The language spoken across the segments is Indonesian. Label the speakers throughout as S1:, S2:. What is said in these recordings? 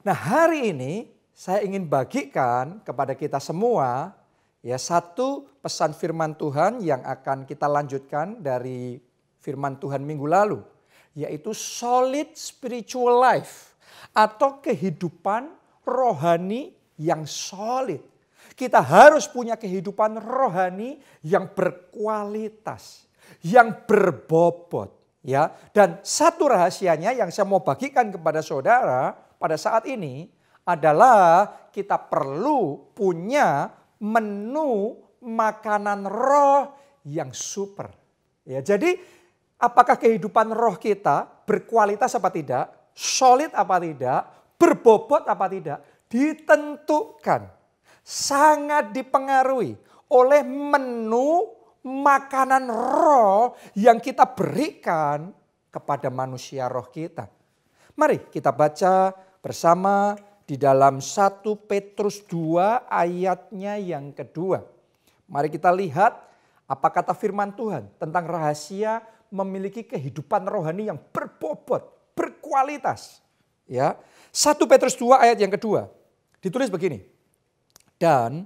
S1: Nah, hari ini saya ingin bagikan kepada kita semua ya satu pesan firman Tuhan yang akan kita lanjutkan dari firman Tuhan minggu lalu, yaitu solid spiritual life atau kehidupan rohani yang solid. Kita harus punya kehidupan rohani yang berkualitas, yang berbobot. Ya, dan satu rahasianya yang saya mau bagikan kepada saudara pada saat ini adalah kita perlu punya menu makanan roh yang super. Ya, jadi apakah kehidupan roh kita berkualitas apa tidak, solid apa tidak, berbobot apa tidak, ditentukan, sangat dipengaruhi oleh menu makanan roh yang kita berikan kepada manusia roh kita. Mari kita baca bersama di dalam 1 Petrus 2 ayatnya yang kedua. Mari kita lihat apa kata firman Tuhan tentang rahasia memiliki kehidupan rohani yang berbobot, berkualitas. Ya, 1 Petrus 2 ayat yang kedua ditulis begini. Dan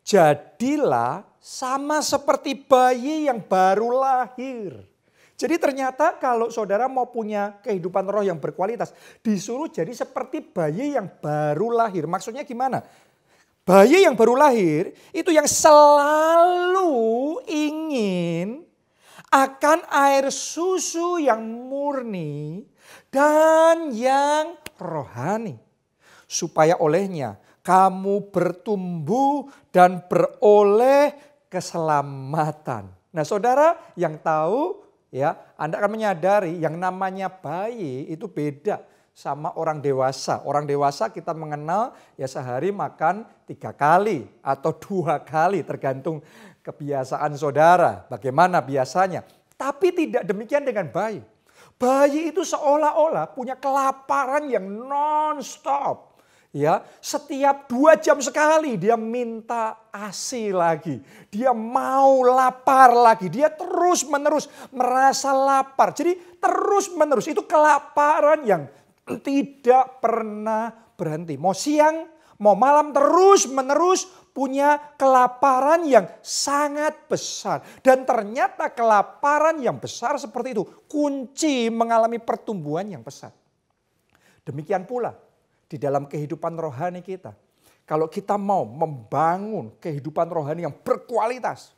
S1: jadilah sama seperti bayi yang baru lahir. Jadi ternyata kalau saudara mau punya kehidupan roh yang berkualitas, disuruh jadi seperti bayi yang baru lahir. Maksudnya gimana? Bayi yang baru lahir itu yang selalu ingin akan air susu yang murni dan yang rohani. Supaya olehnya kamu bertumbuh dan beroleh keselamatan. Nah, saudara yang tahu ya, Anda akan menyadari yang namanya bayi itu beda sama orang dewasa. Orang dewasa kita mengenal ya sehari makan 3 kali atau 2 kali tergantung kebiasaan saudara. Bagaimana biasanya. Tapi tidak demikian dengan bayi. Bayi itu seolah-olah punya kelaparan yang non-stop. Ya, setiap 2 jam sekali dia minta ASI lagi. Dia mau lapar lagi. Dia terus menerus merasa lapar. Jadi terus menerus itu kelaparan yang tidak pernah berhenti. Mau siang, mau malam terus menerus punya kelaparan yang sangat besar. Dan ternyata kelaparan yang besar seperti itu kunci mengalami pertumbuhan yang pesat. Demikian pula di dalam kehidupan rohani kita. Kalau kita mau membangun kehidupan rohani yang berkualitas,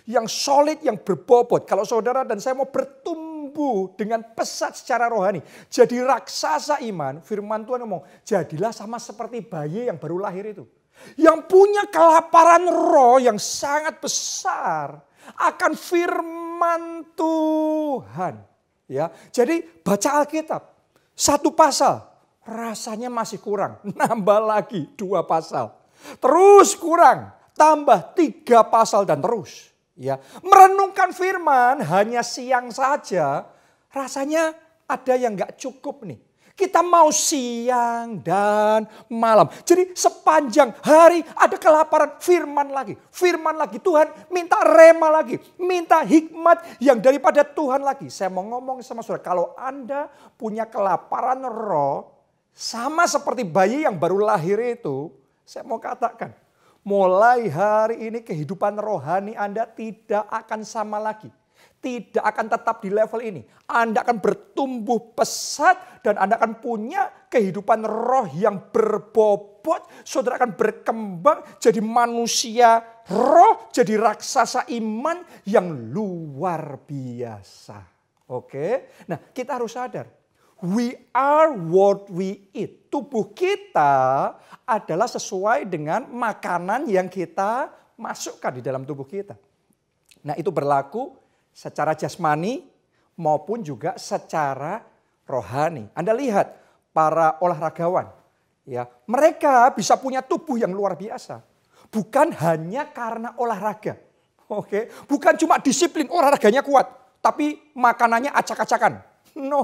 S1: yang solid, yang berbobot. Kalau saudara dan saya mau bertumbuh dengan pesat secara rohani, jadi raksasa iman, firman Tuhan ngomong, jadilah sama seperti bayi yang baru lahir itu. Yang punya kelaparan roh yang sangat besar akan firman Tuhan. Ya, jadi baca Alkitab, 1 pasal. Rasanya masih kurang, nambah lagi 2 pasal. Terus kurang, tambah 3 pasal dan terus. Ya, merenungkan firman hanya siang saja, rasanya ada yang gak cukup nih. Kita mau siang dan malam. Jadi sepanjang hari ada kelaparan, firman lagi. Firman lagi, Tuhan minta rema lagi. Minta hikmat yang daripada Tuhan lagi. Saya mau ngomong sama saudara, kalau Anda punya kelaparan roh, sama seperti bayi yang baru lahir itu, saya mau katakan, mulai hari ini kehidupan rohani Anda tidak akan sama lagi. Tidak akan tetap di level ini. Anda akan bertumbuh pesat dan Anda akan punya kehidupan roh yang berbobot. Saudara akan berkembang jadi manusia roh, jadi raksasa iman yang luar biasa. Oke, nah kita harus sadar. We are what we eat. Tubuh kita adalah sesuai dengan makanan yang kita masukkan di dalam tubuh kita. Nah, itu berlaku secara jasmani maupun juga secara rohani. Anda lihat para olahragawan, ya, mereka bisa punya tubuh yang luar biasa. Bukan hanya karena olahraga. Oke, bukan cuma disiplin olahraganya kuat, tapi makanannya acak-acakan. No.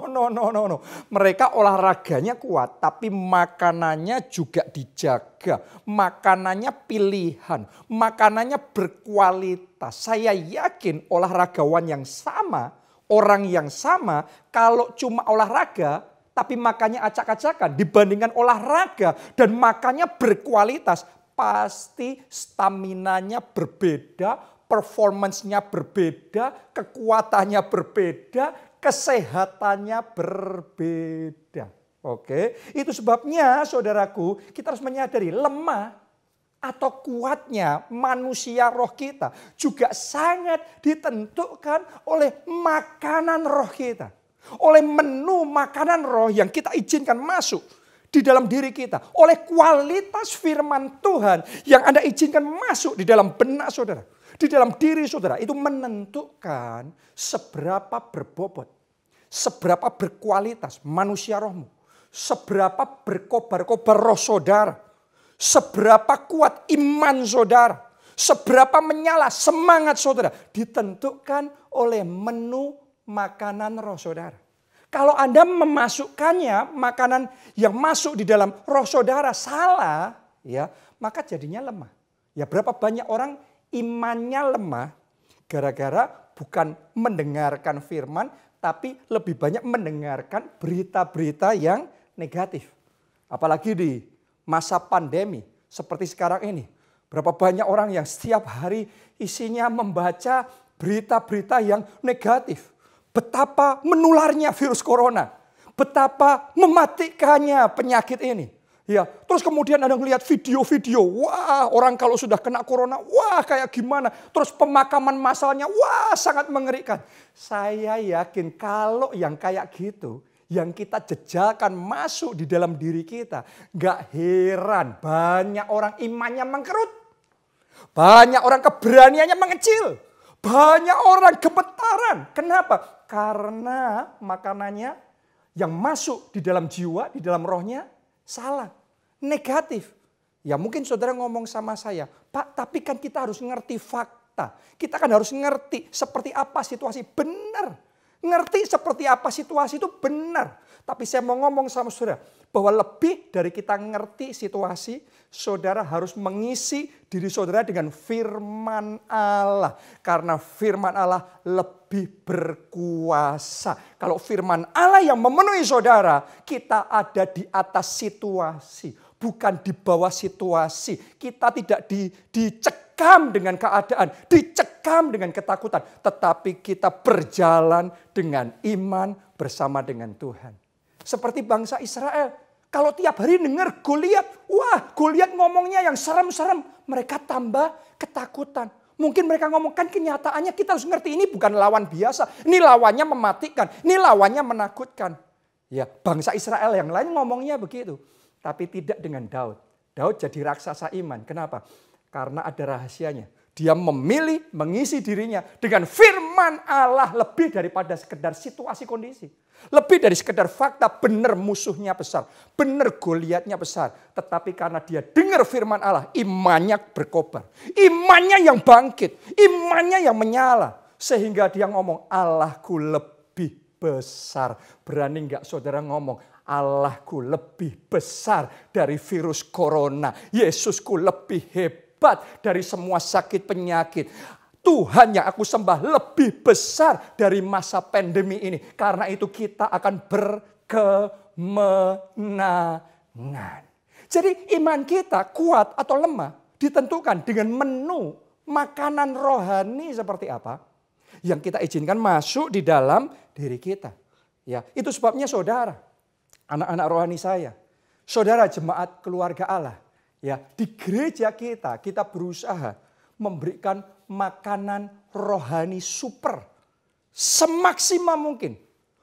S1: Mereka olahraganya kuat, tapi makanannya juga dijaga. Makanannya pilihan, makanannya berkualitas. Saya yakin olahragawan yang sama, orang yang sama, kalau cuma olahraga, tapi makannya acak-acakan dibandingkan olahraga dan makannya berkualitas, pasti staminanya berbeda, performance-nya berbeda, kekuatannya berbeda, kesehatannya berbeda. Oke, itu sebabnya saudaraku, kita harus menyadari lemah atau kuatnya manusia roh kita juga sangat ditentukan oleh makanan roh kita. Oleh menu makanan roh yang kita izinkan masuk di dalam diri kita. Oleh kualitas firman Tuhan yang Anda izinkan masuk di dalam benak saudara. Di dalam diri saudara, itu menentukan seberapa berbobot, seberapa berkualitas manusia rohmu. Seberapa berkobar-kobar roh saudara. Seberapa kuat iman saudara. Seberapa menyala semangat saudara. Ditentukan oleh menu makanan roh saudara. Kalau Anda memasukkannya, makanan yang masuk di dalam roh saudara salah, ya, maka jadinya lemah. Ya, berapa banyak orang imannya lemah gara-gara bukan mendengarkan firman, tapi lebih banyak mendengarkan berita-berita yang negatif. Apalagi di masa pandemi seperti sekarang ini. Berapa banyak orang yang setiap hari isinya membaca berita-berita yang negatif. Betapa menularnya virus corona. Betapa mematikannya penyakit ini. Ya, terus kemudian Anda melihat video-video, wah orang kalau sudah kena corona, wah kayak gimana. Terus pemakaman massalnya, wah sangat mengerikan. Saya yakin kalau yang kayak gitu, yang kita jejalkan masuk di dalam diri kita, gak heran banyak orang imannya mengkerut. Banyak orang keberaniannya mengecil. Banyak orang gemetaran. Kenapa? Karena makanannya yang masuk di dalam jiwa, di dalam rohnya salah, negatif. Ya mungkin saudara ngomong sama saya, Pak tapi kan kita harus ngerti fakta. Kita kan harus ngerti seperti apa situasi. Benar. Ngerti seperti apa situasi itu benar. Tapi saya mau ngomong sama saudara bahwa lebih dari kita ngerti situasi, saudara harus mengisi diri saudara dengan firman Allah. Karena firman Allah lebih berkuasa. Kalau firman Allah yang memenuhi saudara, kita ada di atas situasi. Bukan di bawah situasi. Kita tidak dicekam dengan keadaan, dicekam dengan ketakutan. Tetapi kita berjalan dengan iman bersama dengan Tuhan. Seperti bangsa Israel. Kalau tiap hari dengar Goliat, wah Goliat ngomongnya yang serem-serem. Mereka tambah ketakutan. Mungkin mereka ngomongkan kenyataannya kita harus ngerti ini bukan lawan biasa. Ini lawannya mematikan, ini lawannya menakutkan. Ya, bangsa Israel yang lain ngomongnya begitu. Tapi tidak dengan Daud. Daud jadi raksasa iman. Kenapa? Karena ada rahasianya. Dia memilih mengisi dirinya dengan firman Allah lebih daripada sekedar situasi kondisi. Lebih dari sekedar fakta benar musuhnya besar. Benar Goliatnya besar. Tetapi karena dia dengar firman Allah, imannya berkobar. Imannya yang bangkit. Imannya yang menyala. Sehingga dia ngomong, Allahku lebih besar. Berani nggak saudara ngomong, Allahku lebih besar dari virus corona. Yesusku lebih hebat dari semua sakit penyakit. Tuhan yang aku sembah lebih besar dari masa pandemi ini. Karena itu kita akan berkemenangan. Jadi iman kita kuat atau lemah ditentukan dengan menu makanan rohani seperti apa yang kita izinkan masuk di dalam diri kita. Ya, itu sebabnya saudara, anak-anak rohani saya, saudara jemaat keluarga Allah, ya, di gereja kita berusaha memberikan makanan rohani super semaksimal mungkin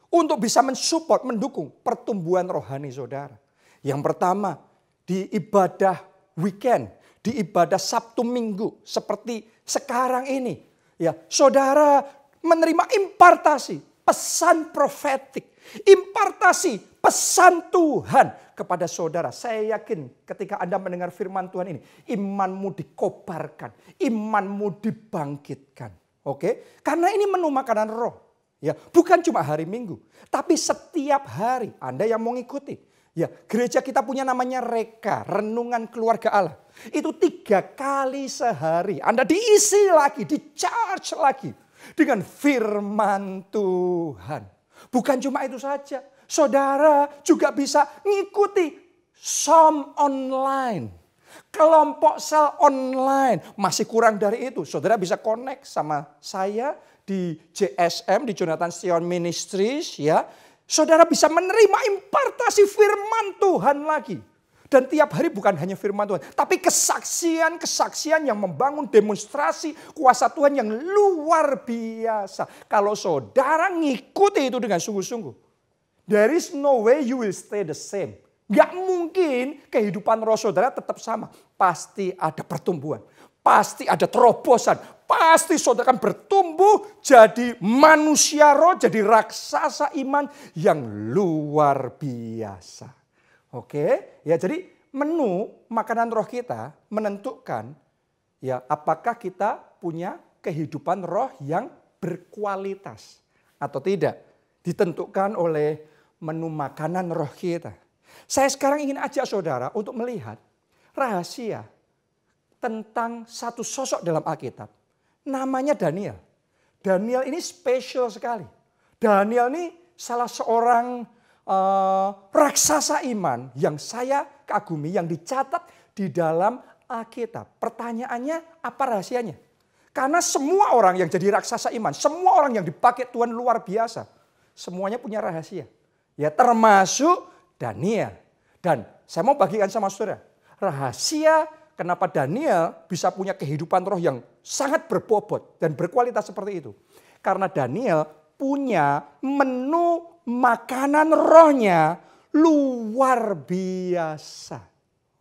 S1: untuk bisa mensupport, mendukung pertumbuhan rohani saudara. Yang pertama, di ibadah weekend, di ibadah Sabtu Minggu seperti sekarang ini, ya, saudara menerima impartasi, pesan profetik, impartasi pesan Tuhan kepada saudara. Saya yakin ketika Anda mendengar firman Tuhan ini, imanmu dikobarkan, imanmu dibangkitkan. Oke? Karena ini menu makanan roh. Ya, bukan cuma hari Minggu, tapi setiap hari Anda yang mau ngikuti. Ya, gereja kita punya namanya Reka, Renungan Keluarga Allah. Itu 3 kali sehari. Anda diisi lagi, di-charge lagi dengan firman Tuhan. Bukan cuma itu saja. Saudara juga bisa ngikuti Som online. Kelompok sel online. Masih kurang dari itu. Saudara bisa connect sama saya di JSM, di Jonathan Sion Ministries. Ya. Saudara bisa menerima impartasi firman Tuhan lagi. Dan tiap hari bukan hanya firman Tuhan. Tapi kesaksian-kesaksian yang membangun demonstrasi kuasa Tuhan yang luar biasa. Kalau saudara ngikuti itu dengan sungguh-sungguh. There is no way you will stay the same. Gak mungkin kehidupan roh saudara tetap sama. Pasti ada pertumbuhan. Pasti ada terobosan. Pasti saudara akan bertumbuh jadi manusia roh. Jadi raksasa iman yang luar biasa. Oke, ya jadi menu makanan roh kita menentukan ya apakah kita punya kehidupan roh yang berkualitas atau tidak. Ditentukan oleh menu makanan roh kita. Saya sekarang ingin ajak saudara untuk melihat rahasia tentang satu sosok dalam Alkitab. Namanya Daniel. Daniel ini spesial sekali. Daniel ini salah seorang raksasa iman yang saya kagumi, yang dicatat di dalam Alkitab. Pertanyaannya apa rahasianya? Karena semua orang yang jadi raksasa iman, semua orang yang dipakai Tuhan luar biasa. Semuanya punya rahasia. Ya termasuk Daniel. Dan saya mau bagikan sama saudara. Rahasia kenapa Daniel bisa punya kehidupan roh yang sangat berbobot dan berkualitas seperti itu. Karena Daniel punya menu makanan rohnya luar biasa.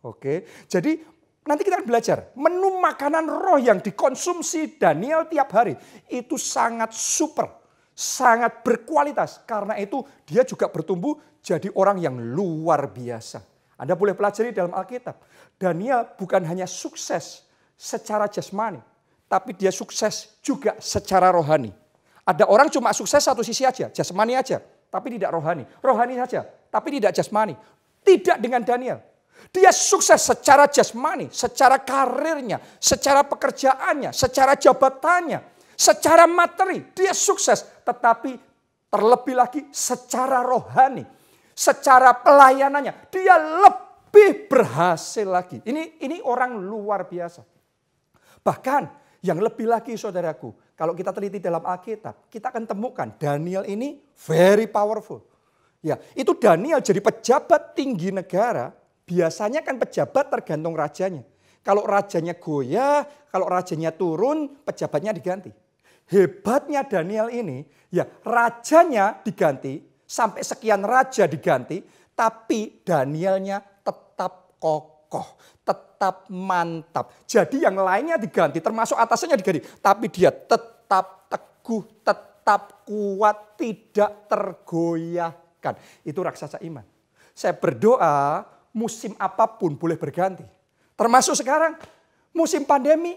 S1: Oke, jadi nanti kita akan belajar. Menu makanan roh yang dikonsumsi Daniel tiap hari itu sangat super, sangat berkualitas. Karena itu dia juga bertumbuh jadi orang yang luar biasa. Anda boleh pelajari dalam Alkitab. Daniel bukan hanya sukses secara jasmani, tapi dia sukses juga secara rohani. Ada orang cuma sukses satu sisi aja, jasmani aja, tapi tidak rohani. Rohani saja, tapi tidak jasmani. Tidak dengan Daniel. Dia sukses secara jasmani, secara karirnya, secara pekerjaannya, secara jabatannya, secara materi. Dia sukses, tetapi terlebih lagi secara rohani, secara pelayanannya. Dia lebih berhasil lagi. Ini orang luar biasa. Bahkan yang lebih lagi saudaraku, kalau kita teliti dalam Alkitab, kita akan temukan Daniel ini very powerful. Ya, itu Daniel jadi pejabat tinggi negara, biasanya kan pejabat tergantung rajanya. Kalau rajanya goyah, kalau rajanya turun, pejabatnya diganti. Hebatnya Daniel ini, ya rajanya diganti, sampai sekian raja diganti, tapi Danielnya tetap kokoh, tetap mantap. Jadi yang lainnya diganti, termasuk atasnya diganti. Tapi dia tetap teguh, tetap kuat, tidak tergoyahkan. Itu raksasa iman. Saya berdoa musim apapun boleh berganti. Termasuk sekarang musim pandemi,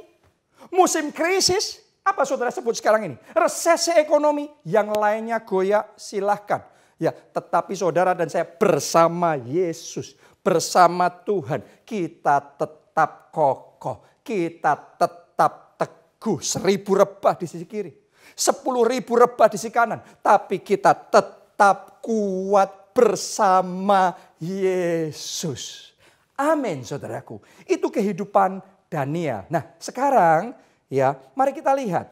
S1: musim krisis. Apa saudara sebut sekarang ini? Resesi ekonomi, yang lainnya goyah silahkan. Ya, tetapi saudara dan saya bersama Yesus, bersama Tuhan, kita tetap kokoh, kita tetap teguh. 1000 rebah di sisi kiri, 10.000 rebah di sisi kanan, tapi kita tetap kuat bersama Yesus. Amin saudaraku. Itu kehidupan Daniel. Nah sekarang ya mari kita lihat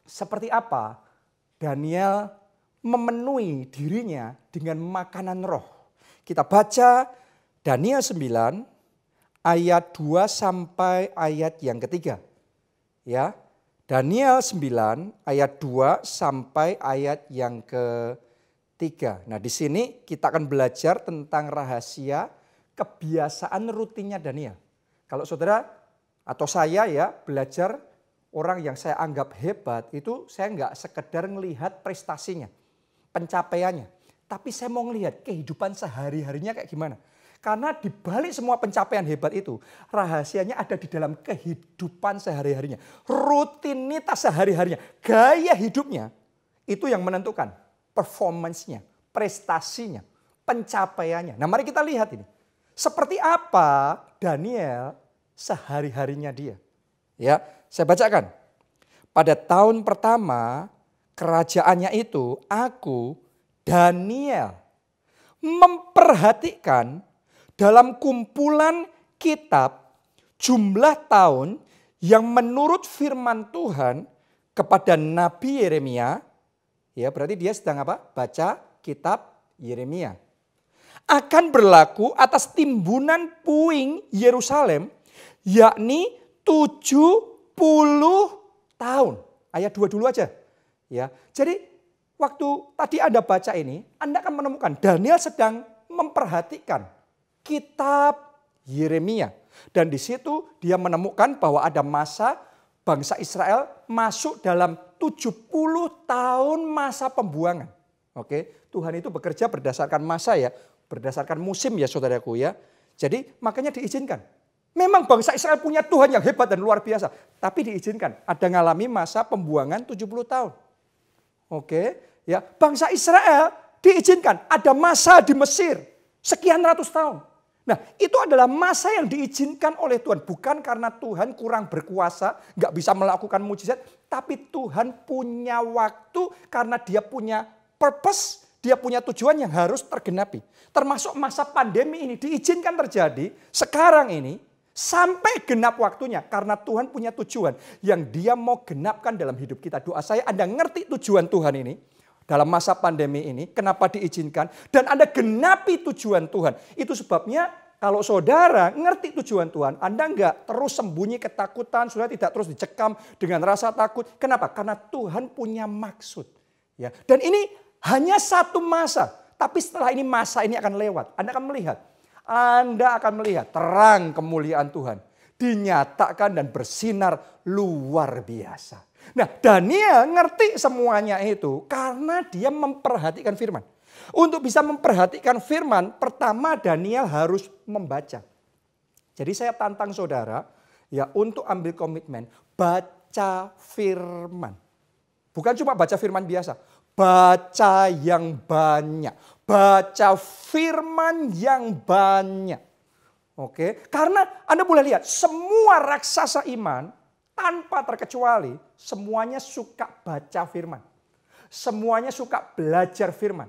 S1: seperti apa Daniel memenuhi dirinya dengan makanan roh. Kita baca Daniel 9 ayat 2 sampai ayat yang ketiga. Ya. Daniel 9 ayat 2 sampai ayat yang ketiga. Nah, di sini kita akan belajar tentang rahasia kebiasaan rutinnya Daniel. Kalau saudara atau saya ya belajar orang yang saya anggap hebat itu saya nggak sekedar melihat prestasinya, pencapaiannya. Tapi saya mau melihat kehidupan sehari-harinya kayak gimana. Karena di balik semua pencapaian hebat itu, rahasianya ada di dalam kehidupan sehari-harinya. Rutinitas sehari-harinya, gaya hidupnya, itu yang menentukan performance-nya, prestasinya, pencapaiannya. Nah mari kita lihat ini. Seperti apa Daniel sehari-harinya dia. Ya, saya bacakan. Pada tahun pertama kerajaannya itu, aku Daniel memperhatikan dalam kumpulan kitab jumlah tahun yang menurut firman Tuhan kepada Nabi Yeremia, ya berarti dia sedang apa? Baca kitab Yeremia. Akan berlaku atas timbunan puing Yerusalem, yakni 70 tahun. Ayat 2 dulu aja. Ya, jadi waktu tadi Anda baca ini, Anda akan menemukan Daniel sedang memperhatikan kitab Yeremia. Dan di situ dia menemukan bahwa ada masa bangsa Israel masuk dalam 70 tahun masa pembuangan. Oke, Tuhan itu bekerja berdasarkan masa ya, berdasarkan musim ya saudaraku ya. Jadi makanya diizinkan. Memang bangsa Israel punya Tuhan yang hebat dan luar biasa. Tapi diizinkan, ada ngalami masa pembuangan 70 tahun. Oke, ya bangsa Israel diizinkan ada masa di Mesir sekian ratus tahun. Nah itu adalah masa yang diizinkan oleh Tuhan. Bukan karena Tuhan kurang berkuasa, nggak bisa melakukan mujizat. Tapi Tuhan punya waktu karena dia punya purpose, dia punya tujuan yang harus tergenapi. Termasuk masa pandemi ini diizinkan terjadi sekarang ini sampai genap waktunya. Karena Tuhan punya tujuan yang dia mau genapkan dalam hidup kita. Doa saya Anda ngerti tujuan Tuhan ini. Dalam masa pandemi ini, kenapa diizinkan? Dan Anda genapi tujuan Tuhan. Itu sebabnya kalau saudara ngerti tujuan Tuhan, Anda enggak terus sembunyi ketakutan, saudara tidak terus dicekam dengan rasa takut. Kenapa? Karena Tuhan punya maksud. Ya. Dan ini hanya satu masa. Tapi setelah ini masa ini akan lewat. Anda akan melihat terang kemuliaan Tuhan. Dinyatakan dan bersinar luar biasa. Nah Daniel ngerti semuanya itu karena dia memperhatikan firman. Untuk bisa memperhatikan firman, pertama Daniel harus membaca. Jadi saya tantang saudara ya untuk ambil komitmen baca firman. Bukan cuma baca firman biasa, baca yang banyak. Baca firman yang banyak. Oke, karena Anda boleh lihat semua raksasa iman tanpa terkecuali semuanya suka baca firman. Semuanya suka belajar firman.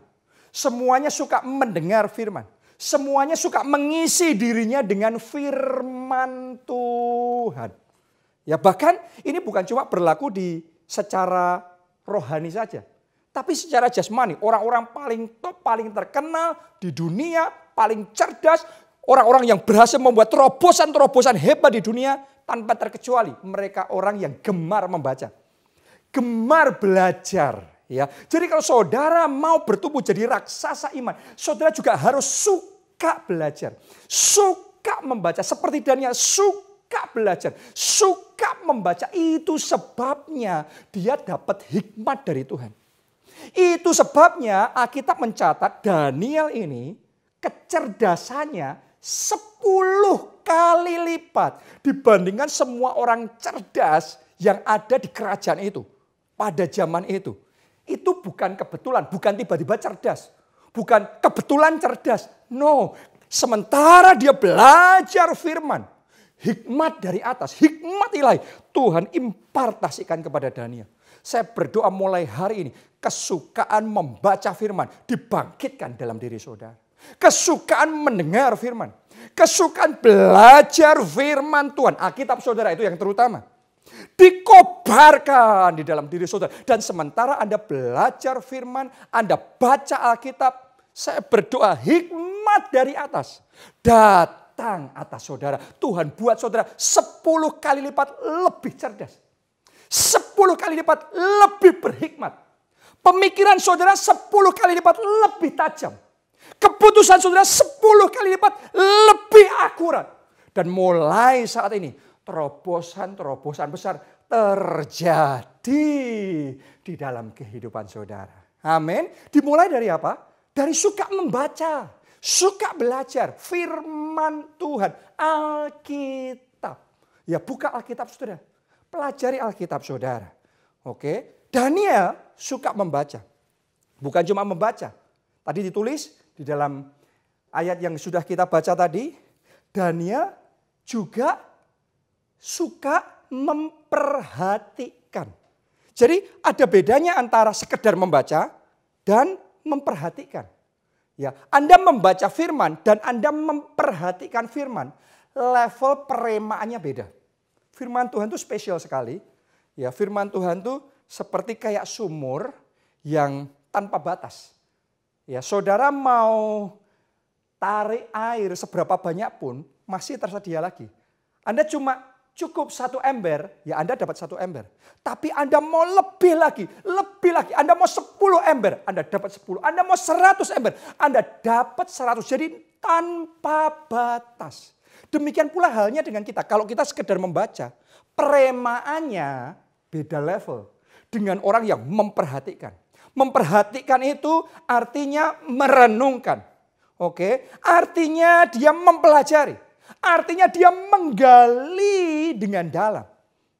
S1: Semuanya suka mendengar firman. Semuanya suka mengisi dirinya dengan firman Tuhan. Ya bahkan ini bukan cuma berlaku di secara rohani saja. Tapi secara jasmani, orang-orang paling top, paling terkenal di dunia, paling cerdas, orang-orang yang berhasil membuat terobosan-terobosan hebat di dunia, tanpa terkecuali mereka orang yang gemar membaca. Gemar belajar. Ya. Jadi kalau saudara mau bertumbuh jadi raksasa iman, saudara juga harus suka belajar. Suka membaca. Seperti Daniel, suka belajar. Suka membaca. Itu sebabnya dia dapat hikmat dari Tuhan. Itu sebabnya Alkitab mencatat Daniel ini kecerdasannya 10 kali lipat dibandingkan semua orang cerdas yang ada di kerajaan itu pada zaman itu. Itu bukan kebetulan, bukan tiba-tiba cerdas. Bukan kebetulan cerdas. No, sementara dia belajar firman, hikmat dari atas, hikmat ilahi Tuhan impartasikan kepada Daniel. Saya berdoa mulai hari ini kesukaan membaca firman dibangkitkan dalam diri saudara. Kesukaan mendengar firman. Kesukaan belajar firman Tuhan. Alkitab saudara itu yang terutama. Dikobarkan di dalam diri saudara. Dan sementara Anda belajar firman, Anda baca Alkitab, saya berdoa hikmat dari atas datang atas saudara. Tuhan buat saudara 10 kali lipat lebih cerdas. 10 kali lipat lebih berhikmat. Pemikiran saudara 10 kali lipat lebih tajam. Keputusan saudara 10 kali lipat lebih akurat. Dan mulai saat ini terobosan-terobosan besar terjadi di dalam kehidupan saudara. Amin. Dimulai dari apa? Dari suka membaca, suka belajar firman Tuhan, Alkitab. Ya buka Alkitab saudara, pelajari Alkitab saudara. Oke, Daniel suka membaca. Bukan cuma membaca. Tadi ditulis di dalam ayat yang sudah kita baca tadi, Daniel juga suka memperhatikan. Jadi ada bedanya antara sekedar membaca dan memperhatikan. Ya, Anda membaca firman dan Anda memperhatikan firman, level peremaannya beda. Firman Tuhan itu spesial sekali. Ya, firman Tuhan itu seperti kayak sumur yang tanpa batas. Ya, saudara mau tarik air seberapa banyak pun masih tersedia lagi. Anda cuma cukup 1 ember, ya Anda dapat 1 ember. Tapi Anda mau lebih lagi. Anda mau 10 ember, Anda dapat 10. Anda mau 100 ember, Anda dapat 100. Jadi tanpa batas. Demikian pula halnya dengan kita. Kalau kita sekedar membaca, peremaannya beda level dengan orang yang memperhatikan. Memperhatikan itu artinya merenungkan. Oke, artinya dia mempelajari. Artinya dia menggali dengan dalam.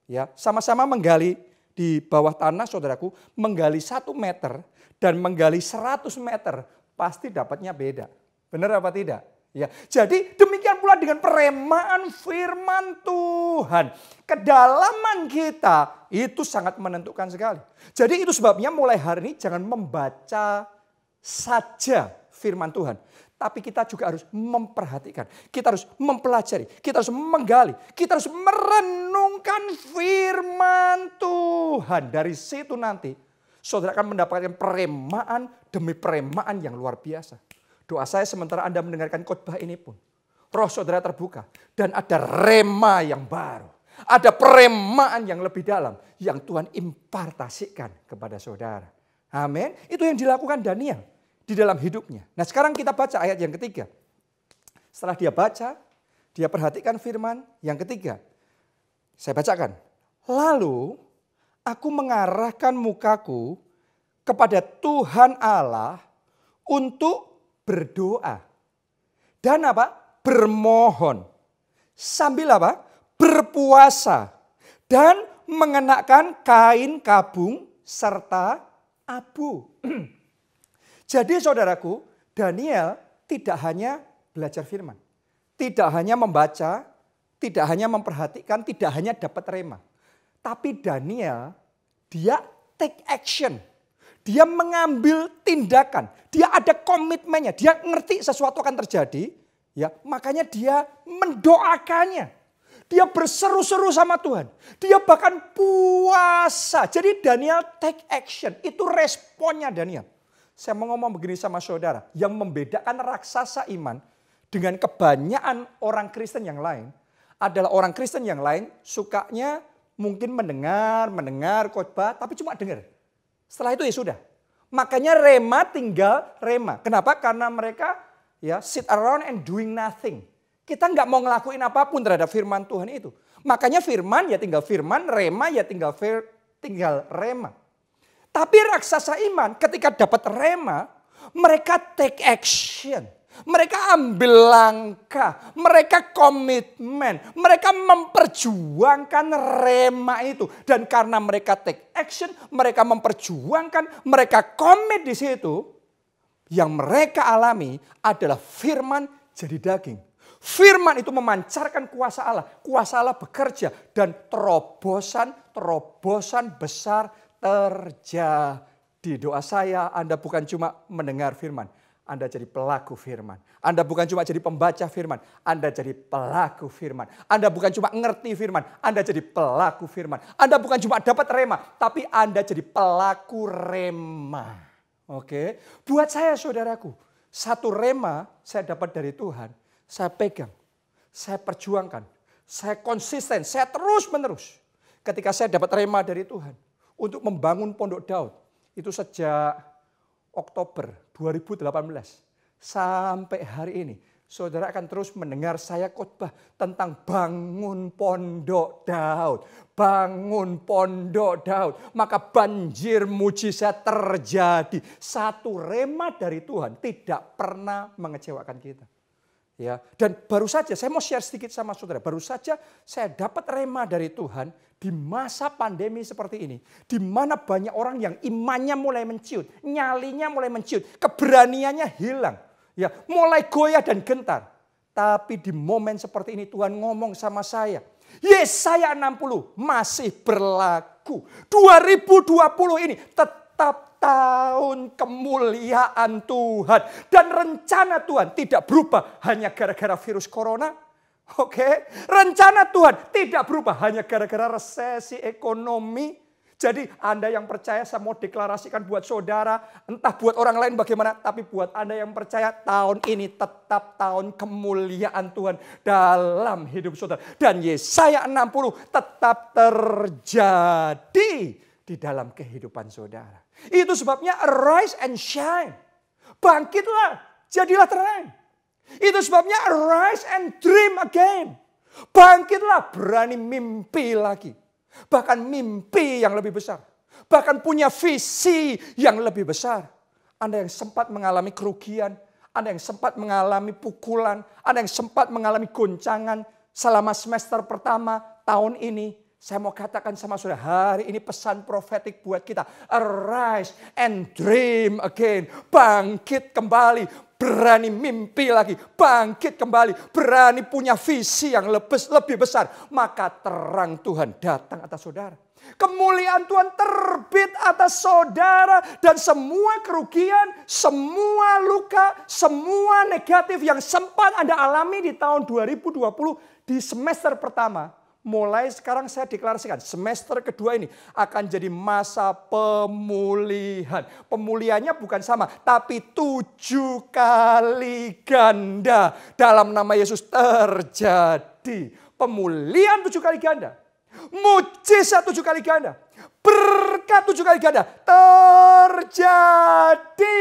S1: Ya, sama-sama menggali di bawah tanah, saudaraku, menggali 1 meter dan menggali 100 meter pasti dapatnya beda. Benar apa tidak? Ya, jadi demikian pula dengan peremaan firman Tuhan. Kedalaman kita itu sangat menentukan sekali. Jadi itu sebabnya mulai hari ini jangan membaca saja firman Tuhan. Tapi kita juga harus memperhatikan. Kita harus mempelajari. Kita harus menggali. Kita harus merenungkan firman Tuhan. Dari situ nanti saudara akan mendapatkan peremaan demi peremaan yang luar biasa. Doa saya sementara Anda mendengarkan khotbah ini pun, roh saudara terbuka dan ada rema yang baru. Ada peremaan yang lebih dalam yang Tuhan impartasikan kepada saudara. Amin. Itu yang dilakukan Daniel di dalam hidupnya. Nah, sekarang kita baca ayat yang ketiga. Setelah dia baca, dia perhatikan firman yang ketiga. Saya bacakan. Lalu aku mengarahkan mukaku kepada Tuhan Allah untuk berdoa. Dan apa? Bermohon. Sambil apa? Berpuasa. Dan mengenakan kain kabung serta abu. Jadi saudaraku, Daniel tidak hanya belajar firman. Tidak hanya membaca, tidak hanya memperhatikan, tidak hanya dapat rema. Tapi Daniel, dia take action. Dia mengambil tindakan. Dia ada komitmennya. Dia ngerti sesuatu akan terjadi. Ya, makanya dia mendoakannya. Dia berseru-seru sama Tuhan. Dia bahkan puasa. Jadi Daniel take action. Itu responnya Daniel. Saya mau ngomong begini sama saudara. Yang membedakan raksasa iman dengan kebanyakan orang Kristen yang lain adalah orang Kristen yang lain sukanya mungkin mendengar khotbah tapi cuma dengar. Setelah itu ya sudah. Makanya rema tinggal rema. Kenapa? Karena mereka ya sit around and doing nothing. Kita nggak mau ngelakuin apapun terhadap firman Tuhan itu. Makanya firman ya tinggal firman, rema ya tinggal rema. Tapi raksasa iman ketika dapat rema, mereka take action. Mereka ambil langkah, mereka komitmen, mereka memperjuangkan rema itu. Dan karena mereka take action, mereka memperjuangkan, mereka komit di situ. Yang mereka alami adalah firman jadi daging. Firman itu memancarkan kuasa Allah. Kuasa Allah bekerja dan terobosan besar terjadi. Doa saya Anda bukan cuma mendengar firman. Anda jadi pelaku firman. Anda bukan cuma jadi pembaca firman. Anda jadi pelaku firman. Anda bukan cuma ngerti firman. Anda jadi pelaku firman. Anda bukan cuma dapat rema. Tapi Anda jadi pelaku rema. Oke. Buat saya saudaraku. Satu rema saya dapat dari Tuhan. Saya pegang. Saya perjuangkan. Saya konsisten. Saya terus menerus. Ketika saya dapat rema dari Tuhan. Untuk membangun Pondok Daud. Itu sejak Oktober 2018 sampai hari ini. Saudara akan terus mendengar saya khotbah tentang bangun Pondok Daud. Bangun Pondok Daud. Maka banjir mujizat terjadi. Satu rema dari Tuhan tidak pernah mengecewakan kita. Ya, dan baru saja saya mau share sedikit sama saudara. Baru saja saya dapat rema dari Tuhan di masa pandemi seperti ini. Di mana banyak orang yang imannya mulai menciut, nyalinya mulai menciut, keberaniannya hilang. Ya, mulai goyah dan gentar. Tapi di momen seperti ini Tuhan ngomong sama saya. Yesaya 60 masih berlaku. 2020 ini tetap tetap tahun kemuliaan Tuhan. Dan rencana Tuhan tidak berubah hanya gara-gara virus corona. Oke, rencana Tuhan tidak berubah hanya gara-gara resesi ekonomi. Jadi Anda yang percaya, saya mau deklarasikan buat saudara, entah buat orang lain bagaimana, tapi buat Anda yang percaya, tahun ini tetap tahun kemuliaan Tuhan dalam hidup saudara. Dan Yesaya 60 tetap terjadi di dalam kehidupan saudara. Itu sebabnya arise and shine. Bangkitlah, jadilah terang. Itu sebabnya arise and dream again. Bangkitlah, berani mimpi lagi. Bahkan mimpi yang lebih besar. Bahkan punya visi yang lebih besar. Anda yang sempat mengalami kerugian. Anda yang sempat mengalami pukulan. Anda yang sempat mengalami goncangan selama semester pertama tahun ini. Saya mau katakan sama saudara, hari ini pesan profetik buat kita. Arise and dream again. Bangkit kembali. Berani mimpi lagi, bangkit kembali, berani punya visi yang lebih besar. Maka terang Tuhan datang atas saudara. Kemuliaan Tuhan terbit atas saudara. Dan semua kerugian, semua luka, semua negatif yang sempat Anda alami di tahun 2020 di semester pertama. Mulai sekarang saya deklarasikan semester kedua ini akan jadi masa pemulihan. Pemulihannya bukan sama, tapi 7 kali ganda. Dalam nama Yesus terjadi pemulihan 7 kali ganda. Mujizat 7 kali ganda. Berkat 7 kali ganda terjadi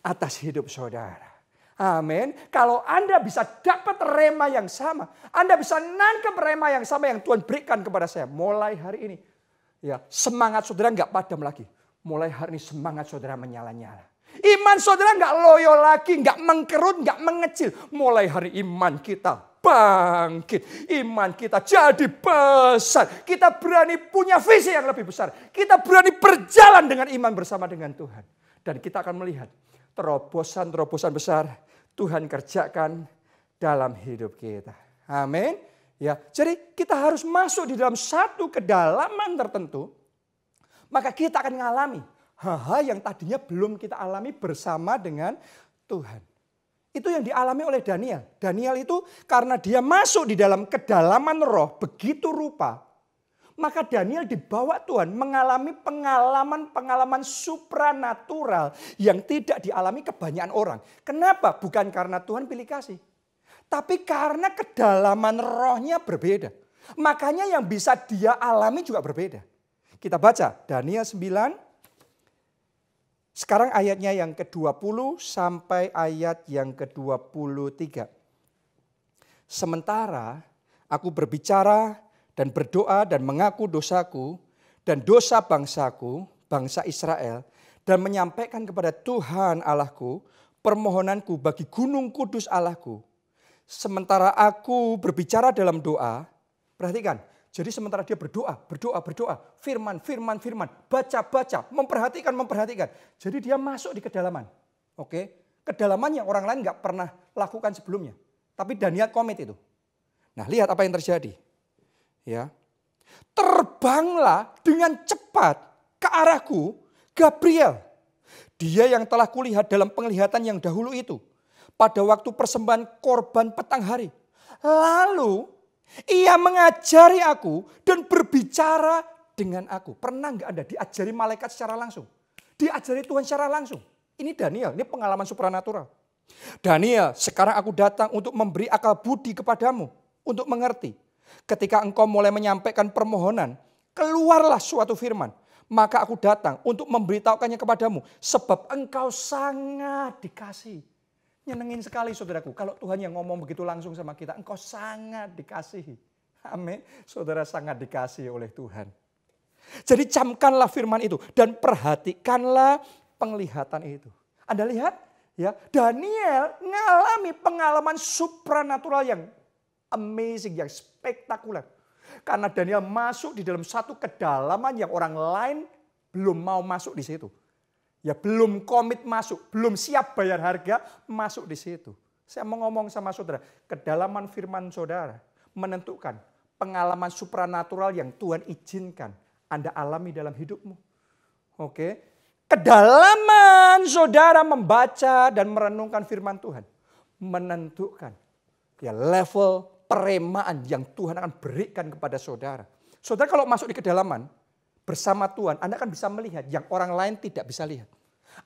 S1: atas hidup saudara. Amin. Kalau Anda bisa dapat rema yang sama, Anda bisa nangkep rema yang sama yang Tuhan berikan kepada saya mulai hari ini. Ya, semangat saudara nggak padam lagi. Mulai hari ini semangat saudara menyala-nyala. Iman saudara nggak loyo lagi, nggak mengkerut, nggak mengecil. Mulai hari iman kita bangkit. Iman kita jadi besar. Kita berani punya visi yang lebih besar. Kita berani berjalan dengan iman bersama dengan Tuhan. Dan kita akan melihat terobosan-terobosan besar Tuhan kerjakan dalam hidup kita. Amin. Ya, jadi kita harus masuk di dalam satu kedalaman tertentu. Maka kita akan mengalami hal-hal yang tadinya belum kita alami bersama dengan Tuhan. Itu yang dialami oleh Daniel. Daniel itu karena dia masuk di dalam kedalaman roh begitu rupa. Maka Daniel dibawa Tuhan mengalami pengalaman-pengalaman supranatural yang tidak dialami kebanyakan orang. Kenapa? Bukan karena Tuhan pilih kasih. Tapi karena kedalaman rohnya berbeda. Makanya yang bisa dia alami juga berbeda. Kita baca Daniel 9. Sekarang ayatnya yang ke-20 sampai ayat yang ke-23. Sementara aku berbicara dan berdoa dan mengaku dosaku dan dosa bangsaku, bangsa Israel, dan menyampaikan kepada Tuhan Allahku permohonanku bagi gunung kudus Allahku. Sementara aku berbicara dalam doa, perhatikan, jadi sementara dia berdoa, firman, baca, memperhatikan. Jadi dia masuk di kedalaman. Oke, kedalaman yang orang lain gak pernah lakukan sebelumnya. Tapi Daniel komit itu. Nah, lihat apa yang terjadi. Ya, terbanglah dengan cepat ke arahku Gabriel. Dia yang telah kulihat dalam penglihatan yang dahulu itu. Pada waktu persembahan korban petang hari. Lalu ia mengajari aku dan berbicara dengan aku. Pernah nggak Anda diajari malaikat secara langsung? Diajari Tuhan secara langsung. Ini Daniel, ini pengalaman supranatural. Daniel, sekarang aku datang untuk memberi akal budi kepadamu. Untuk mengerti. Ketika engkau mulai menyampaikan permohonan, keluarlah suatu firman. Maka aku datang untuk memberitahukannya kepadamu. Sebab engkau sangat dikasihi. Nyenengin sekali saudaraku. Kalau Tuhan yang ngomong begitu langsung sama kita. Engkau sangat dikasihi. Amin. Saudara sangat dikasihi oleh Tuhan. Jadi camkanlah firman itu. Dan perhatikanlah penglihatan itu. Anda lihat? Ya, Daniel mengalami pengalaman supranatural yang amazing, yang spektakuler. Karena Daniel masuk di dalam satu kedalaman yang orang lain belum mau masuk di situ. Ya belum komit masuk, belum siap bayar harga masuk di situ. Saya mau ngomong sama saudara, kedalaman firman saudara menentukan pengalaman supranatural yang Tuhan izinkan Anda alami dalam hidupmu. Oke. Kedalaman saudara membaca dan merenungkan firman Tuhan menentukan ya level peremaan yang Tuhan akan berikan kepada saudara. Saudara kalau masuk di kedalaman bersama Tuhan, Anda akan bisa melihat yang orang lain tidak bisa lihat.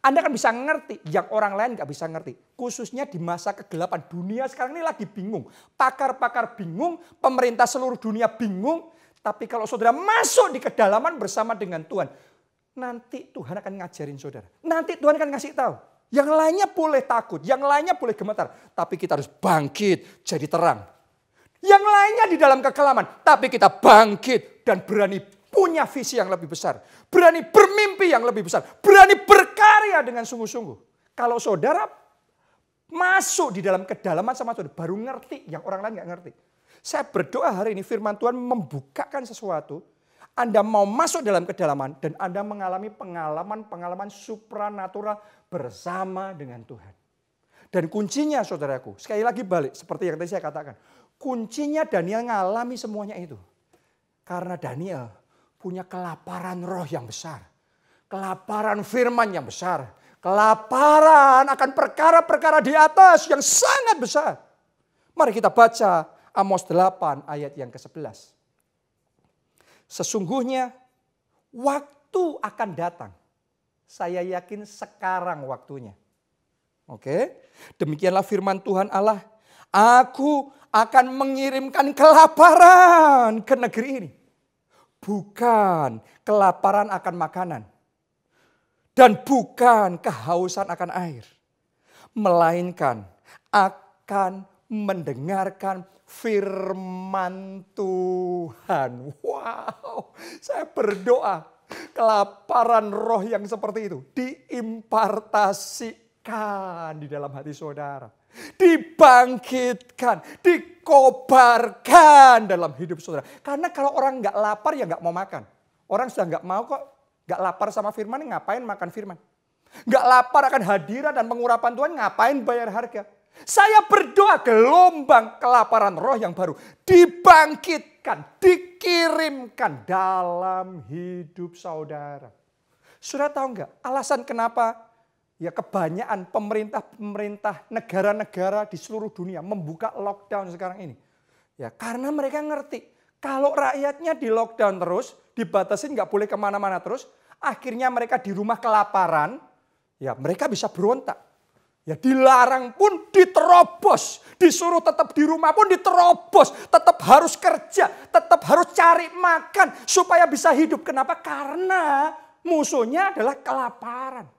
S1: Anda akan bisa ngerti yang orang lain nggak bisa ngerti. Khususnya di masa kegelapan. Dunia sekarang ini lagi bingung. Pakar-pakar bingung, pemerintah seluruh dunia bingung. Tapi kalau saudara masuk di kedalaman bersama dengan Tuhan, nanti Tuhan akan ngajarin saudara. Nanti Tuhan akan ngasih tahu. Yang lainnya boleh takut, yang lainnya boleh gemetar. Tapi kita harus bangkit jadi terang. Yang lainnya di dalam kekelaman, tapi kita bangkit dan berani punya visi yang lebih besar. Berani bermimpi yang lebih besar. Berani berkarya dengan sungguh-sungguh. Kalau saudara masuk di dalam kedalaman sama saudara, baru ngerti yang orang lain gak ngerti. Saya berdoa hari ini firman Tuhan membukakan sesuatu. Anda mau masuk dalam kedalaman dan Anda mengalami pengalaman-pengalaman supranatural bersama dengan Tuhan. Dan kuncinya saudaraku, sekali lagi balik seperti yang tadi saya katakan. Kuncinya Daniel mengalami semuanya itu. Karena Daniel punya kelaparan roh yang besar. Kelaparan firman yang besar. Kelaparan akan perkara-perkara di atas yang sangat besar. Mari kita baca Amos 8 ayat yang ke-11. Sesungguhnya waktu akan datang. Saya yakin sekarang waktunya. Oke, demikianlah firman Tuhan Allah. Aku akan mengirimkan kelaparan ke negeri ini. Bukan kelaparan akan makanan. Dan bukan kehausan akan air. Melainkan akan mendengarkan firman Tuhan. Wow, saya berdoa kelaparan roh yang seperti itu diimpartasikan di dalam hati saudara. Dibangkitkan, dikobarkan dalam hidup saudara. Karena kalau orang nggak lapar ya nggak mau makan. Orang sudah nggak mau kok, nggak lapar sama firman, ngapain makan firman. Nggak lapar akan hadirat dan pengurapan Tuhan, ngapain bayar harga. Saya berdoa gelombang kelaparan roh yang baru dibangkitkan, dikirimkan dalam hidup saudara. Saudara tahu nggak alasan kenapa ya kebanyakan pemerintah negara-negara di seluruh dunia membuka lockdown sekarang ini? Ya karena mereka ngerti kalau rakyatnya di lockdown terus, dibatasin nggak boleh kemana-mana terus, akhirnya mereka di rumah kelaparan, ya mereka bisa berontak. Ya dilarang pun diterobos, disuruh tetap di rumah pun diterobos, tetap harus kerja, tetap harus cari makan supaya bisa hidup. Kenapa? Karena musuhnya adalah kelaparan.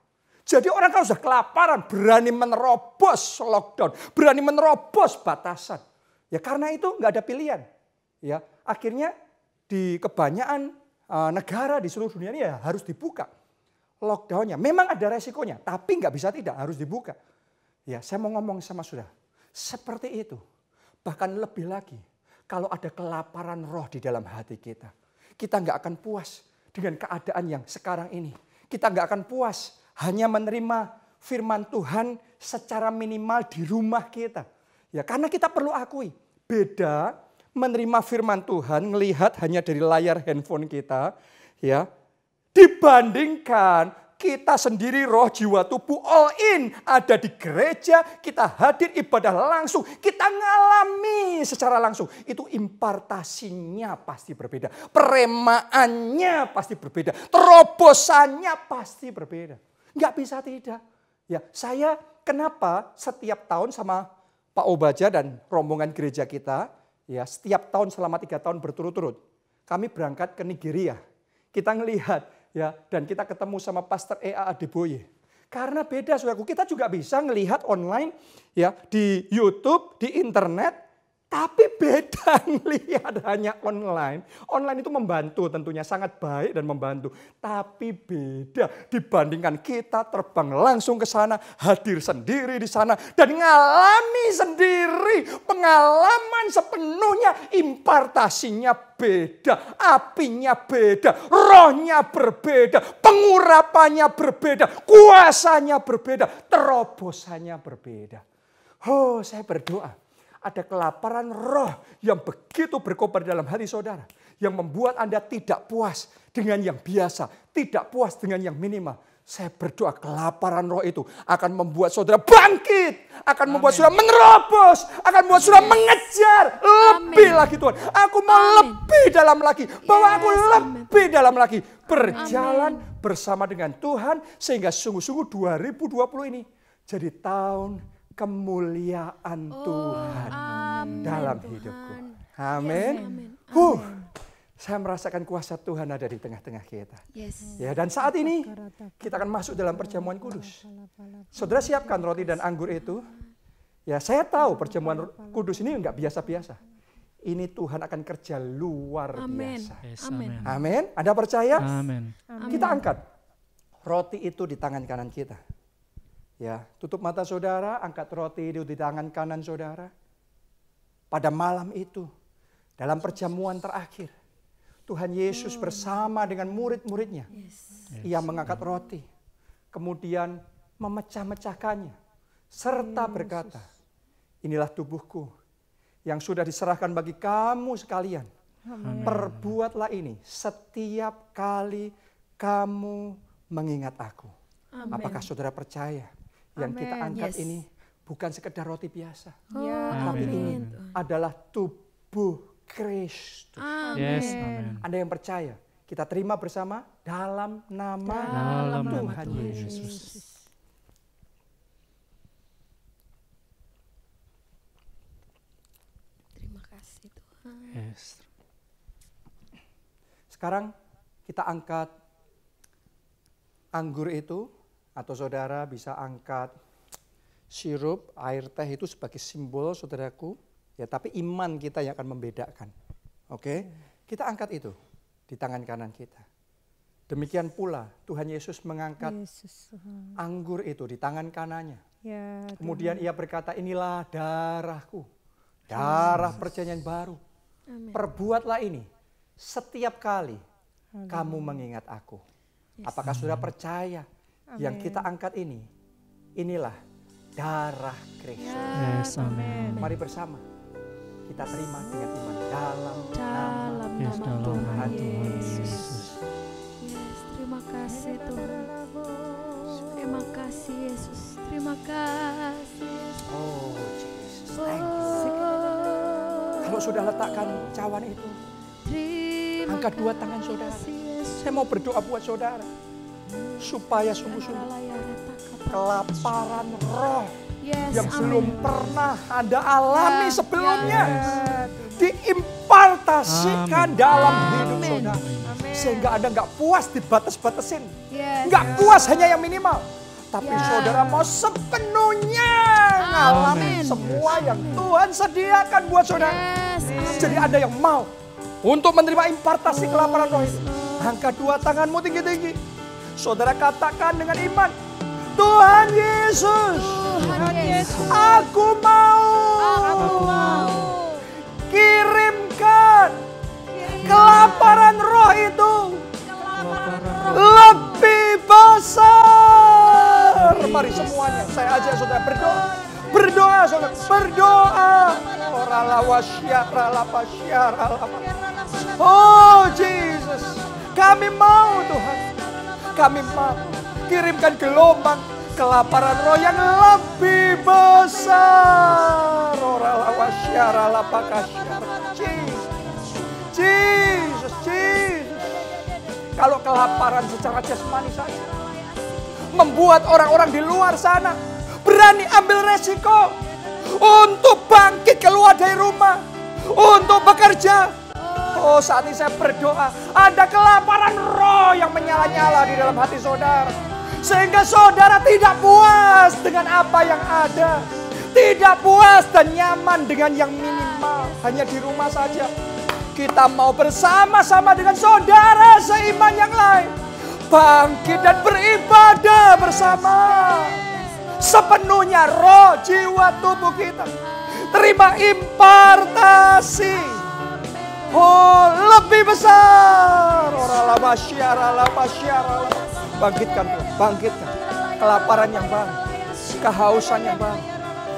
S1: Jadi orang kalau sudah kelaparan berani menerobos lockdown, berani menerobos batasan. Ya karena itu nggak ada pilihan. Ya akhirnya di kebanyakan negara di seluruh dunia ini ya harus dibuka lockdownnya. Memang ada resikonya, tapi nggak bisa tidak, harus dibuka. Ya, saya mau ngomong sama saudara, seperti itu. Bahkan lebih lagi, kalau ada kelaparan roh di dalam hati kita, kita nggak akan puas dengan keadaan yang sekarang ini. Kita nggak akan puas hanya menerima firman Tuhan secara minimal di rumah kita. Ya, karena kita perlu akui, beda menerima firman Tuhan, melihat hanya dari layar handphone kita, ya, dibandingkan kita sendiri roh, jiwa, tubuh all in. Ada di gereja, kita hadir ibadah langsung. Kita ngalami secara langsung. Itu impartasinya pasti berbeda. Peremaannya pasti berbeda. Terobosannya pasti berbeda. Nggak bisa tidak. Ya, saya kenapa setiap tahun sama Pak Obaja dan rombongan gereja kita, ya setiap tahun selama 3 tahun berturut-turut, kami berangkat ke Nigeria. Kita ngelihat, ya, dan kita ketemu sama Pastor E.A. Adeboye. Karena beda saudaraku, kita juga bisa ngelihat online, ya, di YouTube, di internet, tapi beda ngelihat hanya online. Online itu membantu tentunya, sangat baik dan membantu. Tapi beda dibandingkan kita terbang langsung ke sana, hadir sendiri di sana, dan ngalami sendiri pengalaman sepenuhnya, impartasinya beda, apinya beda, rohnya berbeda, pengurapannya berbeda, kuasanya berbeda, terobosannya berbeda. Oh, saya berdoa. Ada kelaparan roh yang begitu berkobar dalam hati saudara. Yang membuat Anda tidak puas dengan yang biasa. Tidak puas dengan yang minimal. Saya berdoa kelaparan roh itu akan membuat saudara bangkit. Akan membuat saudara menerobos. Akan membuat saudara mengejar lebih lagi Tuhan. Aku mau lebih dalam lagi. Bawa aku lebih dalam lagi. Berjalan bersama dengan Tuhan. Sehingga sungguh-sungguh 2020 ini jadi tahun kemuliaan Tuhan dalam hidupku. Amin. Saya merasakan kuasa Tuhan ada di tengah-tengah kita. Ya, dan saat ini kita akan masuk dalam perjamuan kudus. Saudara siapkan roti dan anggur itu. Ya, saya tahu perjamuan kudus ini enggak biasa-biasa. Ini Tuhan akan kerja luar biasa. Amin. Anda percaya?
S2: Amin.
S1: Kita angkat roti itu di tangan kanan kita. Ya, tutup mata saudara, angkat roti itu di tangan kanan saudara. Pada malam itu, dalam perjamuan terakhir, Tuhan Yesus bersama dengan murid-muridnya. Ia mengangkat roti, kemudian memecah-mecahkannya, serta berkata, inilah tubuhku yang sudah diserahkan bagi kamu sekalian. Perbuatlah ini setiap kali kamu mengingat aku. Apakah saudara percaya yang kita angkat ini bukan sekedar roti biasa, tapi ini adalah tubuh Kristus. Anda yang percaya, kita terima bersama dalam nama Tuhan Yesus.
S3: Terima kasih Tuhan.
S1: Sekarang kita angkat anggur itu, atau saudara bisa angkat sirup, air teh itu sebagai simbol saudaraku. Ya, tapi iman kita yang akan membedakan. Oke? Kita angkat itu di tangan kanan kita. Demikian pula Tuhan Yesus mengangkat anggur itu di tangan kanannya. Kemudian ia berkata, inilah darahku. Darah perjanjian baru. Perbuatlah ini setiap kali kamu mengingat aku. Apakah sudah percaya yang kita angkat ini? Inilah darah Kristus. Mari bersama kita terima dengan iman dalam nama Tuhan Yesus.
S3: Terima kasih Tuhan. Terima kasih Yesus. Terima kasih.
S1: Oh Jesus, thank you. Kalau sudah letakkan cawan itu, angkat dua tangan saudara. Saya mau berdoa buat saudara supaya sungguh-sungguh kelaparan roh yang belum pernah Anda alami sebelumnya diimpartasikan dalam hidup saudara. Sehingga Anda nggak puas dibatas-batasin. Nggak puas hanya yang minimal. Tapi saudara mau sepenuhnya ngalamin semua yang Tuhan sediakan buat saudara. Jadi Anda yang mau untuk menerima impartasi kelaparan roh itu, angkat dua tanganmu tinggi-tinggi. Saudara katakan dengan iman, Tuhan Yesus, aku mau kirimkan kelaparan roh itu lebih besar. Mari semuanya, saya ajak saudara berdoa. Berdoa saudara, berdoa. Oh Jesus, kami mau Tuhan, kami mau kirimkan gelombang kelaparan roh yang lebih besar. Jesus. Kalau kelaparan secara jasmani saja membuat orang-orang di luar sana berani ambil resiko untuk bangkit keluar dari rumah, untuk bekerja. Oh, saat ini saya berdoa, ada kelaparan roh yang menyala-nyala di dalam hati saudara. Sehingga saudara tidak puas dengan apa yang ada. Tidak puas dan nyaman dengan yang minimal. Hanya di rumah saja. Kita mau bersama-sama dengan saudara seiman yang lain. Bangkit dan beribadah bersama. Sepenuhnya roh, jiwa, tubuh kita. Terima impartasi. Oh, lebih besar. Bangkitkan, bangkitkan. Kelaparan yang baru. Kehausan yang baru.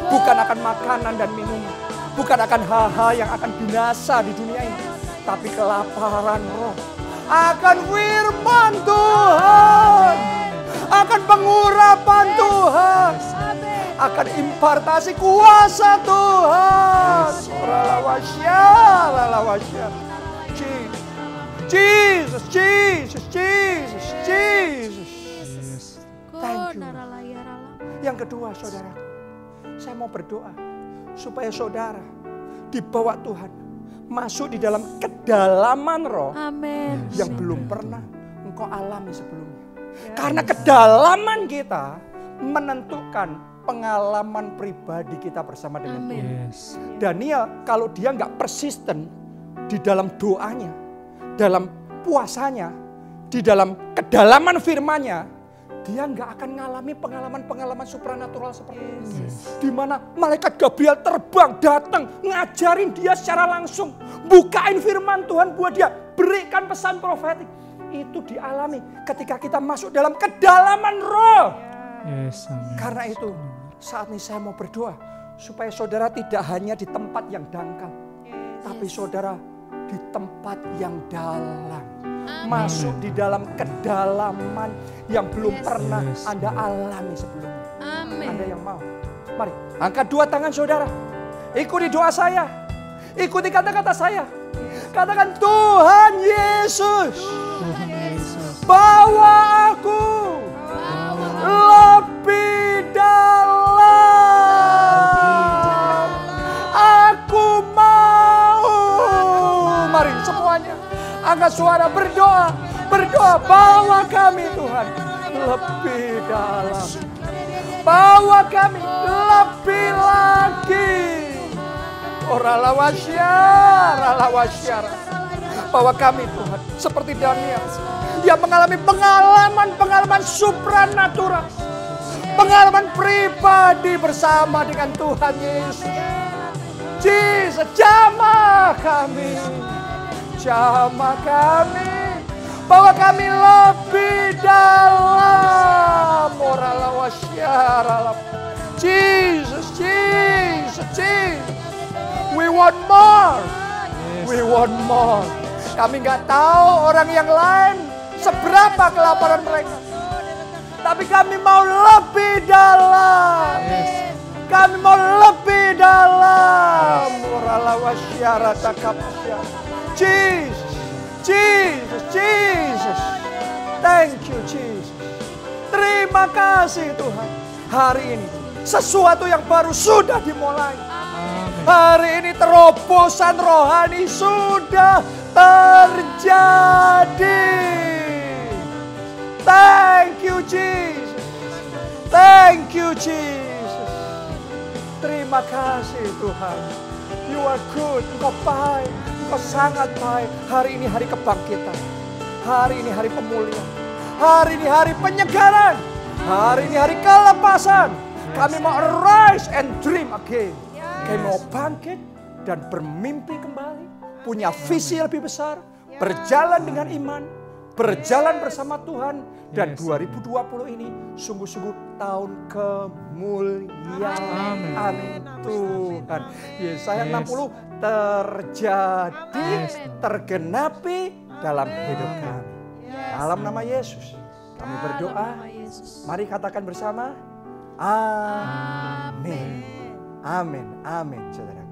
S1: Bukan akan makanan dan minuman. Bukan akan hal-hal yang akan binasa di dunia ini. Tapi kelaparan roh. Akan firman Tuhan. Akan pengurapan Tuhan. Akan impartasi kuasa Tuhan. Jesus, Jesus, Jesus, Jesus. Thank you. Yang kedua, saudara, saya mau berdoa supaya saudara dibawa Tuhan masuk di dalam kedalaman roh.
S3: Amin.
S1: Yang belum pernah engkau alami sebelumnya. Karena kedalaman kita menentukan pengalaman pribadi kita bersama dengan Tuhan. Daniel kalau dia nggak persisten di dalam doanya, dalam puasanya, di dalam kedalaman firman-Nya, dia nggak akan mengalami pengalaman-pengalaman supranatural seperti ini. Di mana malaikat Gabriel terbang, datang, ngajarin dia secara langsung. Bukain firman Tuhan buat dia, berikan pesan profetik. Itu dialami ketika kita masuk dalam kedalaman roh. Karena itu saat ini saya mau berdoa supaya saudara tidak hanya di tempat yang dangkal, tapi saudara di tempat yang dalam. Masuk di dalam kedalaman yang belum pernah Anda alami sebelumnya. Anda yang mau, mari angkat dua tangan saudara. Ikuti doa saya. Ikuti kata-kata saya. Katakan, Tuhan Yesus, bawa aku lebih dalam. Aku mau. Mari semuanya angkat suara berdoa. Berdoa, bawa kami Tuhan lebih dalam. Bawa kami lebih lagi. Oralawasyara. Bawa kami Tuhan seperti Daniel. Dia mengalami pengalaman supranatural. Pengalaman pribadi bersama dengan Tuhan Yesus. Jesus, jamah kami. Bawa kami lebih dalam. Oralawasyara. Jesus. We want more. We want more. Kami nggak tahu orang yang lain seberapa kelaparan mereka. Tapi kami mau lebih dalam. Kami mau lebih dalam. Jesus. Thank you Jesus. Terima kasih Tuhan. Hari ini sesuatu yang baru sudah dimulai. Hari ini terobosan rohani sudah terjadi. Thank you Jesus. Thank you Jesus. Terima kasih Tuhan. You are good. Engkau baik. Engkau sangat baik. Hari ini hari kebangkitan. Hari ini hari pemulihan. Hari ini hari penyegaran. Hari ini hari kelepasan. Kami mau arise and dream again. Kami mau bangkit dan bermimpi kembali. Punya visi lebih besar. Berjalan dengan iman. Berjalan bersama Tuhan. Dan 2020 ini sungguh-sungguh tahun kemuliaan. Amin Tuhan. Yesaya 60 terjadi, tergenapi dalam hidup kami. Dalam nama Yesus kami berdoa. Mari katakan bersama. Amin. Amin. Saudara.